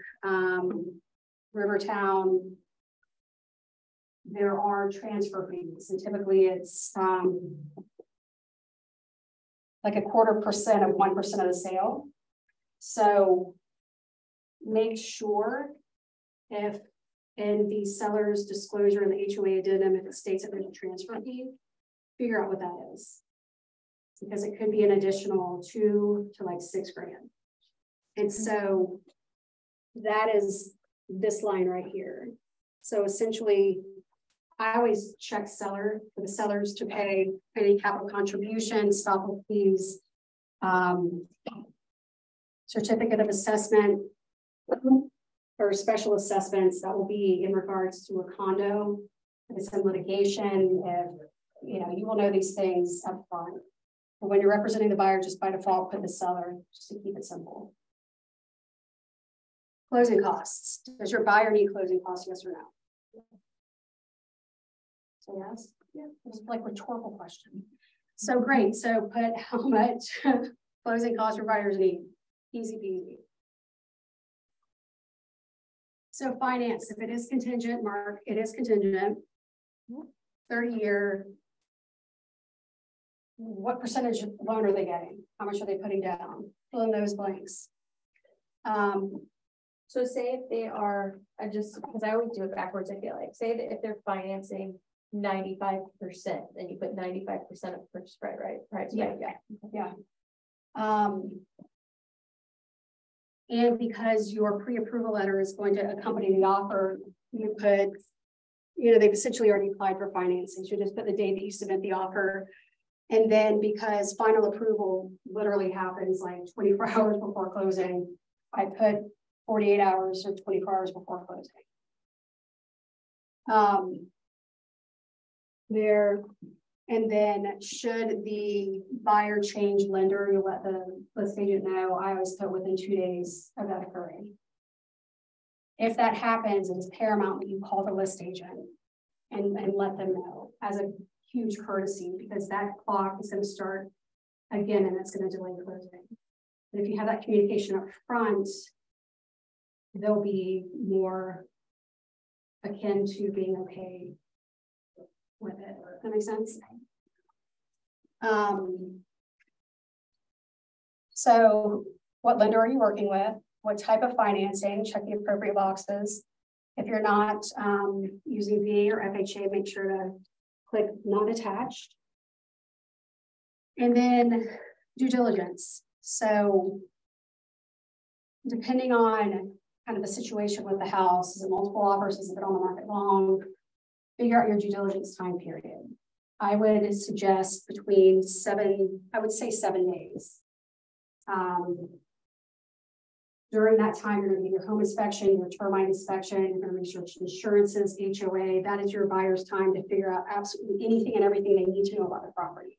Rivertown, there are transfer fees, and typically it's like 0.25% of 1% of the sale. So make sure if in the seller's disclosure in the HOA addendum, if it states that there's a transfer fee, figure out what that is. Because it could be an additional $2 to like $6 grand. And so that is this line right here. So essentially, I always check seller for the sellers to pay any capital contributions, stop fees, certificate of assessment, or special assessments that will be in regards to a condo. If it's in litigation, if you will know these things up front. But when you're representing the buyer, just by default, put the seller just to keep it simple. Closing costs. Does your buyer need closing costs? Yes or no? So yes, yeah, it's like a rhetorical question. So great. So put how much closing costs your buyers need. Easy peasy. So finance, if it is contingent, mark, it is contingent. 30-year. What percentage loan are they getting? How much are they putting down? Fill in those blanks. So say if they are, because I always do it backwards, I feel like, say that if they're financing 95%, then you put 95% of purchase spread, right? Right. Yeah. And because your pre-approval letter is going to accompany the offer, you put, they've essentially already applied for financing. So just put the date that you submit the offer. And then because final approval literally happens like 24 hours before closing, I put 48 hours or 24 hours before closing. And then should the buyer change lender, you let the list agent know. I always put within 2 days of that occurring. If that happens, it is paramount that you call the list agent and let them know as a huge courtesy, because that clock is going to start again and it's going to delay closing. And if you have that communication up front, they'll be more akin to being okay with it. Does that make sense? So what lender are you working with? What type of financing? Check the appropriate boxes. If you're not using VA or FHA, make sure to click not attached. And then due diligence. So depending on kind of the situation with the house, is it multiple offers, is it on the market long, figure out your due diligence time period. I would suggest between 7 days. During that time, you're going to do your home inspection, your termite inspection, you're going to research insurances, HOA. That is your buyer's time to figure out absolutely anything and everything they need to know about the property.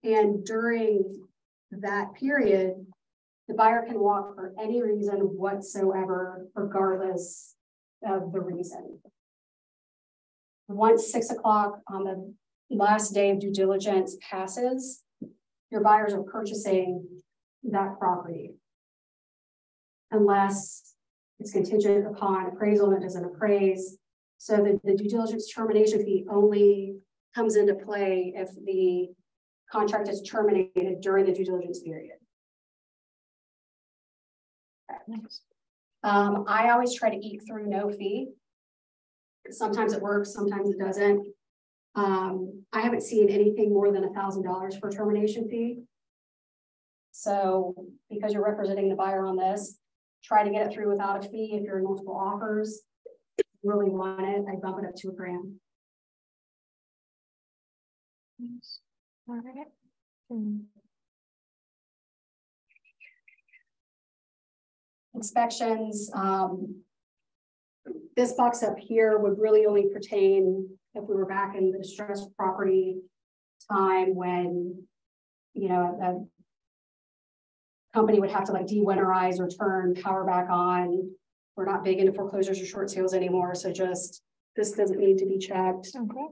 And during that period, the buyer can walk for any reason whatsoever, regardless of the reason. Once 6 o'clock on the last day of due diligence passes, your buyers are purchasing that property. Unless it's contingent upon appraisal and it doesn't appraise. So the due diligence termination fee only comes into play if the contract is terminated during the due diligence period. I always try to eat through no fee. Sometimes it works, sometimes it doesn't. I haven't seen anything more than $1,000 for termination fee. So because you're representing the buyer on this, try to get it through without a fee. If you're in multiple offers, really want it, I bump it up to $1,000. All right. Inspections. This box up here would really only pertain if we were back in the distressed property time when, you know, a company would have to like de-winterize or turn power back on. We're not big into foreclosures or short sales anymore. So just, this doesn't need to be checked. Okay.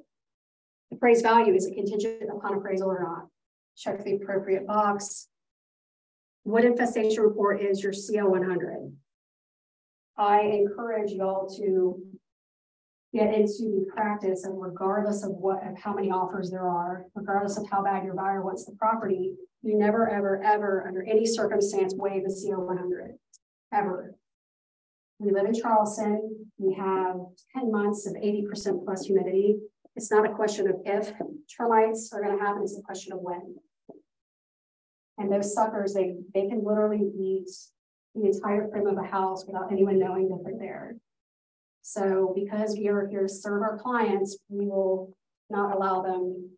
Appraised value, is it contingent upon appraisal or not? Check the appropriate box. What infestation report is your CO 100? I encourage y'all to get into the practice, and regardless of how many offers there are, regardless of how bad your buyer wants the property, you never, ever, ever, under any circumstance, waive the CO 100, ever. We live in Charleston. We have 10 months of 80% plus humidity. It's not a question of if termites are going to happen, it's a question of when. And those suckers, they can literally eat the entire frame of a house without anyone knowing that they're there. So because we are here to serve our clients, we will not allow them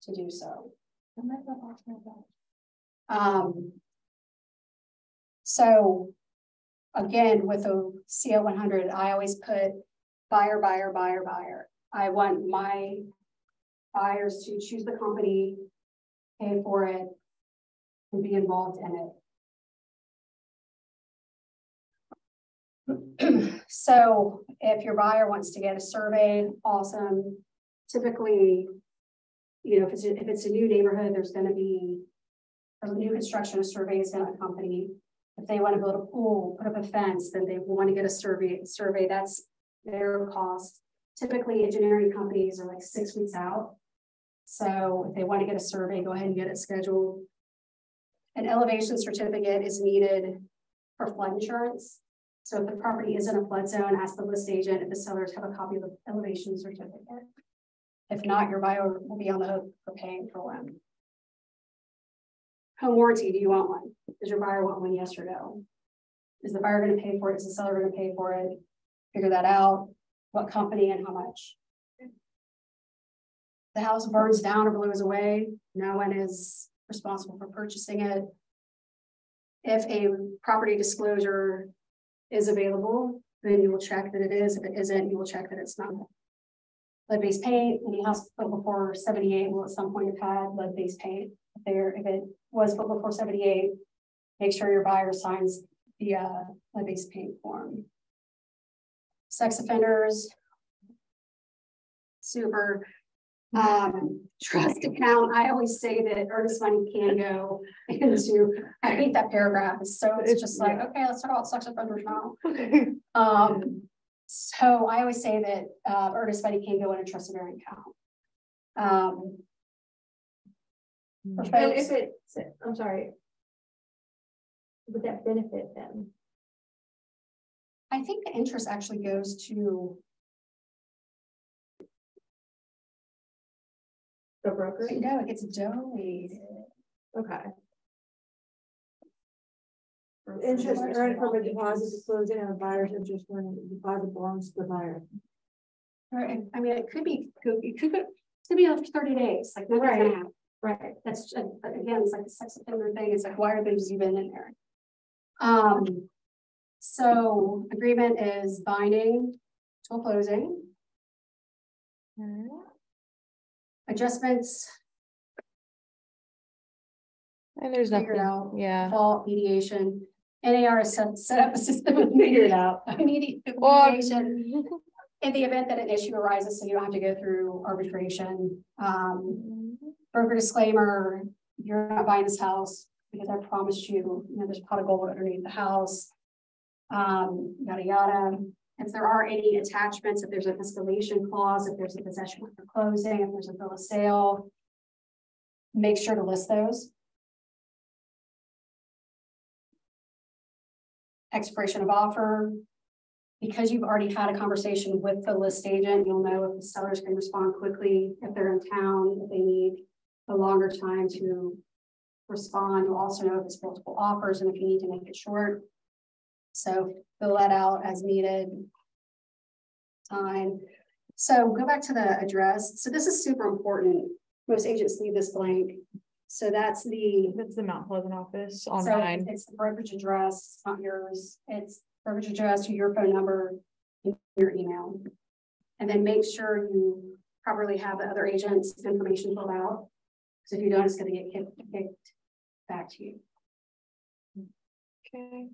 to do so. So again, with a CO 100, I always put buyer, buyer, buyer, buyer. I want my buyers to choose the company, pay for it, and be involved in it. So if your buyer wants to get a survey, awesome. Typically, you know, if it's a new neighborhood, there's going to be a new construction, a survey is going to accompany. If they want to build a pool, put up a fence, then they want to get a survey, that's their cost. Typically, engineering companies are like 6 weeks out. So if they want to get a survey, go ahead and get it scheduled. An elevation certificate is needed for flood insurance. So if the property is in a flood zone, ask the list agent if the sellers have a copy of the elevation certificate. If not, your buyer will be on the hook for paying for one. Home warranty, do you want one? Does your buyer want one, yes or no? Is the buyer going to pay for it? Is the seller going to pay for it? Figure that out. What company and how much? The house burns down or blows away, no one is responsible for purchasing it. If a property disclosure is available, then you will check that it is. If it isn't, you will check that it's not. Lead-based paint, any house built before 78 will at some point have had lead-based paint. If it was built before 78, make sure your buyer signs the lead-based paint form. Sex offenders, super. Trust account, I always say that earnest money can go into, I hate that paragraph. It's just like, okay, let's talk about sex offenders now. So I always say that earnest money can go in a trust bearing account. For And folks, if it, I'm sorry. Would that benefit them? I think the interest actually goes to, The broker? no, it gets donated. Okay. Interest earned from a deposit disclosing a buyer's interest when the deposit belongs to the buyer. Right, I mean, it could be up to 30 days, like nothing's gonna Right. happen. Right, that's, again, it's like the sex offender thing, it's like, why are those even in there? So agreement is binding till closing. Adjustments, And there's figured nothing, out, yeah. default, mediation. NAR has set up a system of Figure it out. Well, mediation in the event that an issue arises, so you don't have to go through arbitration. Broker disclaimer, you're not buying this house because I promised you, there's a pot of gold underneath the house. Yada, yada. If there are any attachments, if there's an escalation clause, if there's a possession after closing, if there's a bill of sale, make sure to list those. Expiration of offer. Because you've already had a conversation with the list agent, you'll know if the sellers can respond quickly, if they're in town, if they need a longer time to respond. You'll also know if it's multiple offers and if you need to make it short. So fill that out as needed. Time. So go back to the address. So this is super important. Most agents leave this blank. So that's the Mount Pleasant office so online. it's the brokerage address, it's not yours. It's brokerage address, your phone number, and your email. And then make sure you properly have the other agent's information filled out. Because if you don't, it's going to get kicked back to you. Okay.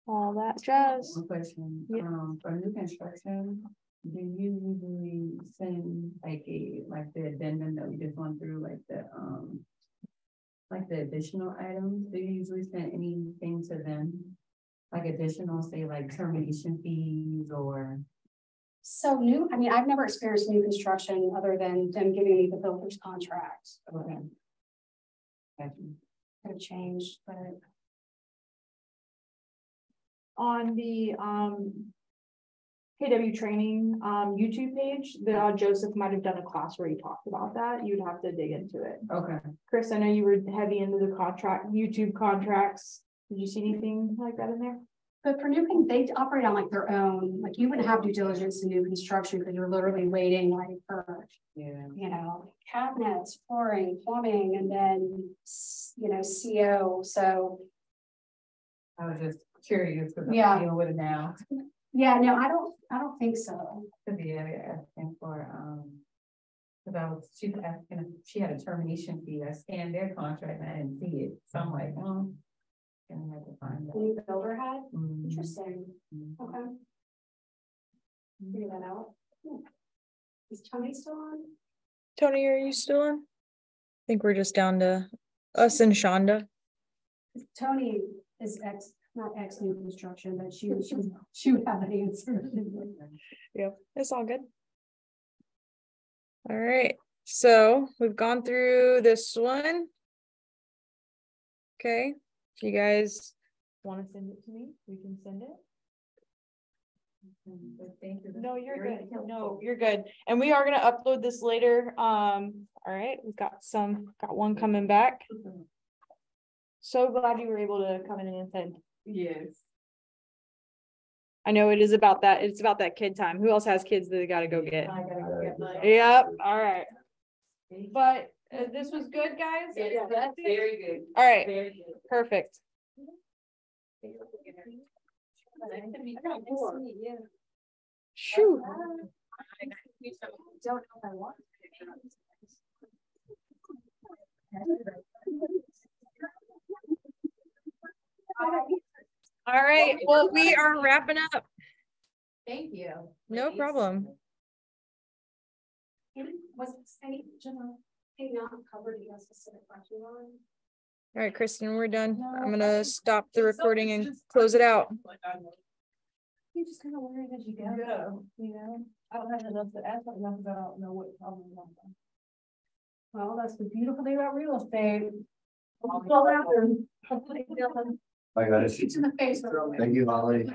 All that jazz. One question, Yeah. for new construction, do you usually send like the addendum that we just went through, like the additional items? Do you usually send anything to them? Like additional, say like termination fees or? So I've never experienced new construction other than them giving me the builder's contract. Okay. Gotcha. Could have changed, but On the KW training YouTube page, Joseph might have done a class where he talked about that. You'd have to dig into it. Okay. Chris, I know you were heavy into the YouTube contracts. Did you see anything like that in there? But for new, they operate on like their own, like you wouldn't have due diligence in new construction because you're literally waiting like for, cabinets, flooring, plumbing, and then, CO. So. I was just curious because Yeah. I'm dealing with it now. Yeah, no, I don't think so. To be asking for, because she was asking if she had a termination fee. I scanned their contract and I didn't see it. So I'm like, gonna have to find that. The new builder had, Mhm. interesting, okay. Figure that out. Is Tony still on? Tony, are you still on? I think we're just down to us and Shonda. Tony is not ex new construction, but she would have an answer. Yep, it's all good. All right, so we've gone through this one. Okay, if you guys want to send it to me, we can send it. Thank you. No, you're good. No, you're good. And we are gonna upload this later. All right, we've got one coming back. So glad you were able to come in and send. Yes. I know it is about that. It's about that kid time. Who else has kids that they gotta go get? I gotta go get mine. Yep. All right. But this was good, guys. Yeah, that's very good. All right. Very good. Perfect. Shoo. Don't know if I want. All right. Well, we are wrapping up. Thank you. No ladies. problem. Was any general thing not covered you guys specific question on? All right, Kristen, we're done. I'm gonna stop the recording and close it out. You just kind of learn as you go, I don't have enough to ask, enough, I don't know what problem. Well, that's the beautiful thing about real estate. I got it. Shoot in the face. Thank you, Holly.